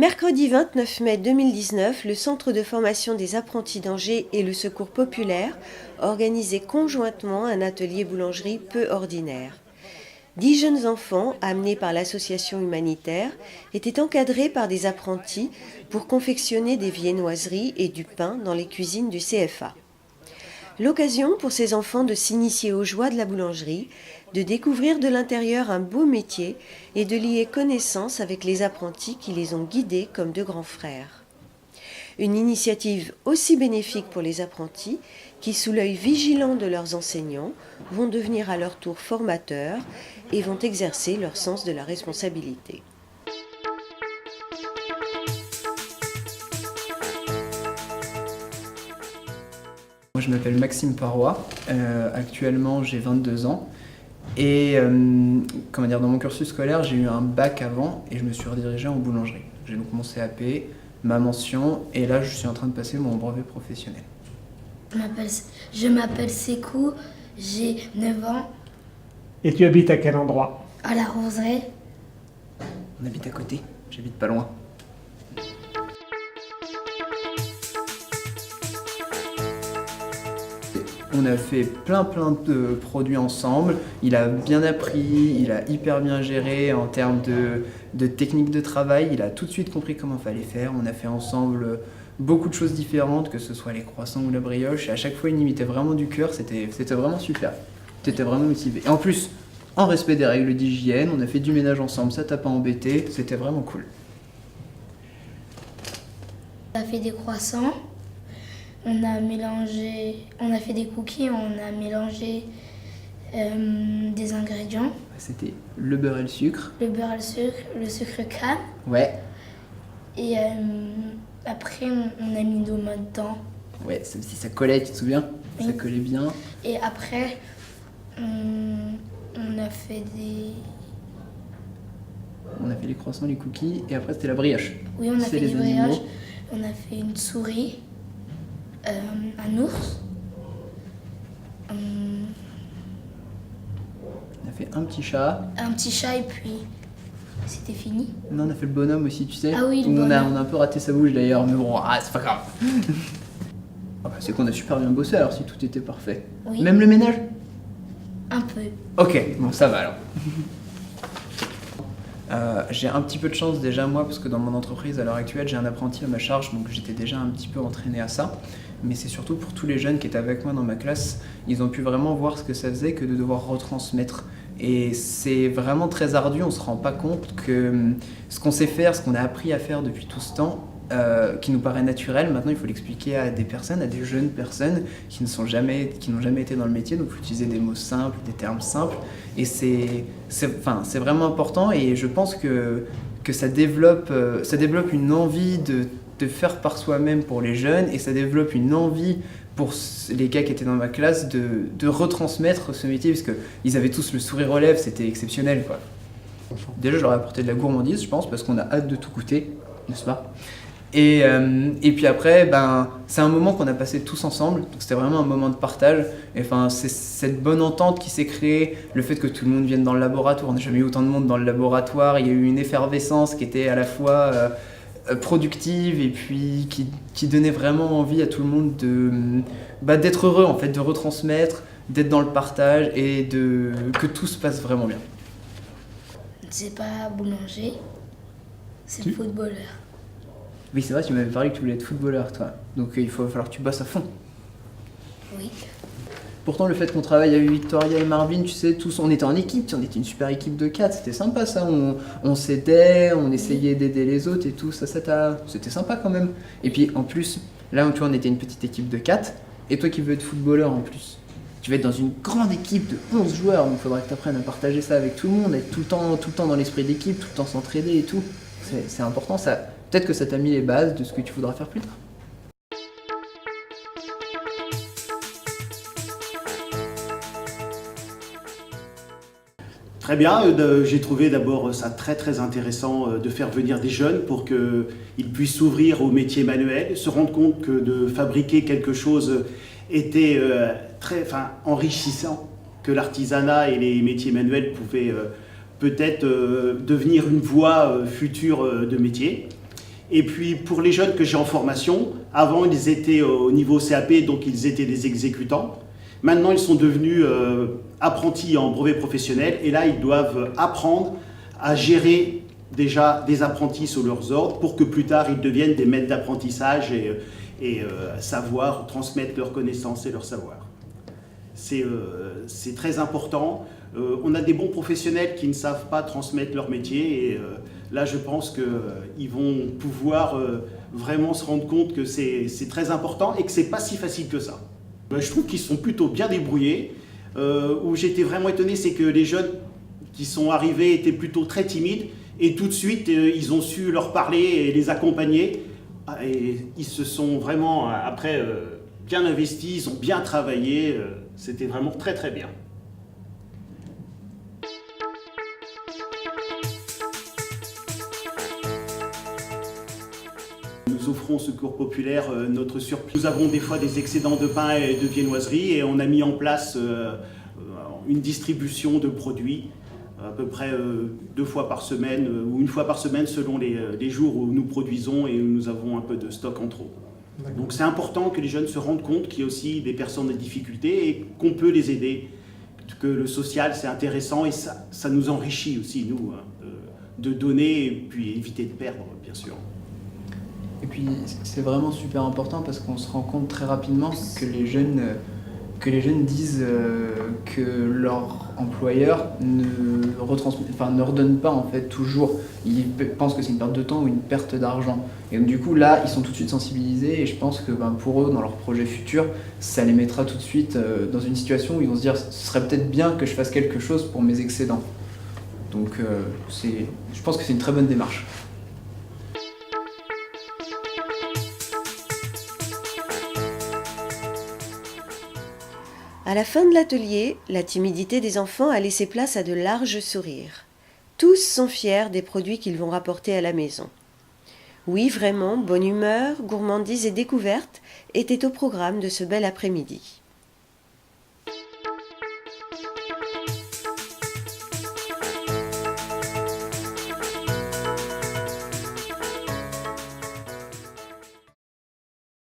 Mercredi 29 mai 2019, le Centre de formation des apprentis d'Angers et le Secours populaire organisaient conjointement un atelier boulangerie peu ordinaire. 10 jeunes enfants, amenés par l'association humanitaire, étaient encadrés par des apprentis pour confectionner des viennoiseries et du pain dans les cuisines du CFA. L'occasion pour ces enfants de s'initier aux joies de la boulangerie, de découvrir de l'intérieur un beau métier et de lier connaissance avec les apprentis qui les ont guidés comme de grands frères. Une initiative aussi bénéfique pour les apprentis qui, sous l'œil vigilant de leurs enseignants, vont devenir à leur tour formateurs et vont exercer leur sens de la responsabilité. Moi, je m'appelle Maxime Parois, actuellement j'ai 22 ans et dans mon cursus scolaire j'ai eu un bac avant et je me suis redirigé en boulangerie. J'ai donc mon CAP, ma mention et là je suis en train de passer mon brevet professionnel. Je m'appelle Sekou, j'ai 9 ans. Et tu habites à quel endroit? À la Roseraie. On habite à côté, j'habite pas loin. On a fait plein de produits ensemble, il a bien appris, il a hyper bien géré en termes de technique de travail, il a tout de suite compris comment il fallait faire, on a fait ensemble beaucoup de choses différentes, que ce soit les croissants ou la brioche, et à chaque fois il imitait vraiment du cœur, c'était vraiment super, t'étais vraiment motivé. Et en plus, en respect des règles d'hygiène, on a fait du ménage ensemble, ça t'a pas embêté, c'était vraiment cool. On a fait des croissants. On a fait des cookies, on a mélangé des ingrédients. C'était le beurre et le sucre. Le beurre et le sucre canne. Ouais. Et après, on a mis nos mains dedans. Ouais, ça collait, tu te souviens? Oui. Ça collait bien. Et après, on a fait les croissants, les cookies, et après c'était la brioche. Oui, on a fait des brioches. On a fait une souris. Un ours. On a fait un petit chat. Un petit chat et puis c'était fini. Non, on a fait le bonhomme aussi, tu sais. Ah oui, on a un peu raté sa bouche d'ailleurs, mais bon, c'est pas grave. C'est qu'on a super bien bossé alors si tout était parfait. Oui. Même le ménage? Un peu. Ok, bon ça va alors. J'ai un petit peu de chance déjà moi parce que dans mon entreprise à l'heure actuelle j'ai un apprenti à ma charge donc j'étais déjà un petit peu entraîné à ça, mais c'est surtout pour tous les jeunes qui étaient avec moi dans ma classe, ils ont pu vraiment voir ce que ça faisait que de devoir retransmettre et c'est vraiment très ardu, on se rend pas compte que ce qu'on sait faire, ce qu'on a appris à faire depuis tout ce temps qui nous paraît naturel, maintenant il faut l'expliquer à des personnes, à des jeunes personnes qui n'ont jamais été dans le métier, donc il faut utiliser des mots simples, des termes simples, et c'est vraiment important et je pense que ça développe une envie de faire par soi-même pour les jeunes et ça développe une envie pour les gars qui étaient dans ma classe de retransmettre ce métier parce qu'ils avaient tous le sourire aux lèvres, c'était exceptionnel quoi. Déjà je leur ai apporté de la gourmandise je pense parce qu'on a hâte de tout goûter, n'est-ce pas? Et puis après, c'est un moment qu'on a passé tous ensemble, donc c'était vraiment un moment de partage. Et c'est cette bonne entente qui s'est créée, le fait que tout le monde vienne dans le laboratoire, on n'a jamais eu autant de monde dans le laboratoire, il y a eu une effervescence qui était à la fois productive et puis qui donnait vraiment envie à tout le monde d'être heureux en fait, de retransmettre, d'être dans le partage et que tout se passe vraiment bien. C'est pas boulanger, c'est footballeur. Oui, c'est vrai, tu m'avais parlé que tu voulais être footballeur, toi. Donc il va falloir que tu bosses à fond. Oui. Pourtant, le fait qu'on travaille avec Victoria et Marvin, tu sais, tous, on était en équipe, on était une super équipe de 4, c'était sympa ça. On s'aidait, on essayait d'aider les autres et tout, c'était sympa quand même. Et puis en plus, là, tu vois, on était une petite équipe de 4, et toi qui veux être footballeur en plus, tu vas être dans une grande équipe de 11 joueurs, donc il faudra que tu apprennes à partager ça avec tout le monde, être tout le temps dans l'esprit d'équipe, tout le temps s'entraider et tout. C'est important ça. Peut-être que ça t'a mis les bases de ce que tu voudras faire plus tard. Très bien, j'ai trouvé d'abord ça très intéressant de faire venir des jeunes pour qu'ils puissent s'ouvrir au métier manuel, se rendre compte que de fabriquer quelque chose était très enrichissant, que l'artisanat et les métiers manuels pouvaient peut-être devenir une voie future de métier. Et puis pour les jeunes que j'ai en formation, avant ils étaient au niveau CAP, donc ils étaient des exécutants. Maintenant ils sont devenus apprentis en brevet professionnel et là ils doivent apprendre à gérer déjà des apprentis sous leurs ordres pour que plus tard ils deviennent des maîtres d'apprentissage et savoir transmettre leurs connaissances et leur savoir. C'est très important. On a des bons professionnels qui ne savent pas transmettre leur métier et là je pense qu'ils vont pouvoir vraiment se rendre compte que c'est très important et que c'est pas si facile que ça. Je trouve qu'ils sont plutôt bien débrouillés. Où j'étais vraiment étonné, c'est que les jeunes qui sont arrivés étaient plutôt très timides et tout de suite ils ont su leur parler et les accompagner et ils se sont vraiment après bien investis, ils ont bien travaillé, c'était vraiment très très bien. Nous offrons au Secours populaire notre surplus. Nous avons des fois des excédents de pain et de viennoiserie et on a mis en place une distribution de produits à peu près 2 fois par semaine ou 1 fois par semaine selon les jours où nous produisons et où nous avons un peu de stock en trop. Donc c'est important que les jeunes se rendent compte qu'il y a aussi des personnes en difficulté et qu'on peut les aider, que le social c'est intéressant et ça nous enrichit aussi nous de donner et puis éviter de perdre bien sûr. Et puis c'est vraiment super important parce qu'on se rend compte très rapidement que les jeunes disent que leur employeur ne redonne pas en fait toujours. Ils pensent que c'est une perte de temps ou une perte d'argent. Et donc du coup là, ils sont tout de suite sensibilisés et je pense que pour eux, dans leur projet futur, ça les mettra tout de suite dans une situation où ils vont se dire ce serait peut-être bien que je fasse quelque chose pour mes excédents. Donc je pense que c'est une très bonne démarche. À la fin de l'atelier, la timidité des enfants a laissé place à de larges sourires. Tous sont fiers des produits qu'ils vont rapporter à la maison. Oui, vraiment, bonne humeur, gourmandise et découverte étaient au programme de ce bel après-midi.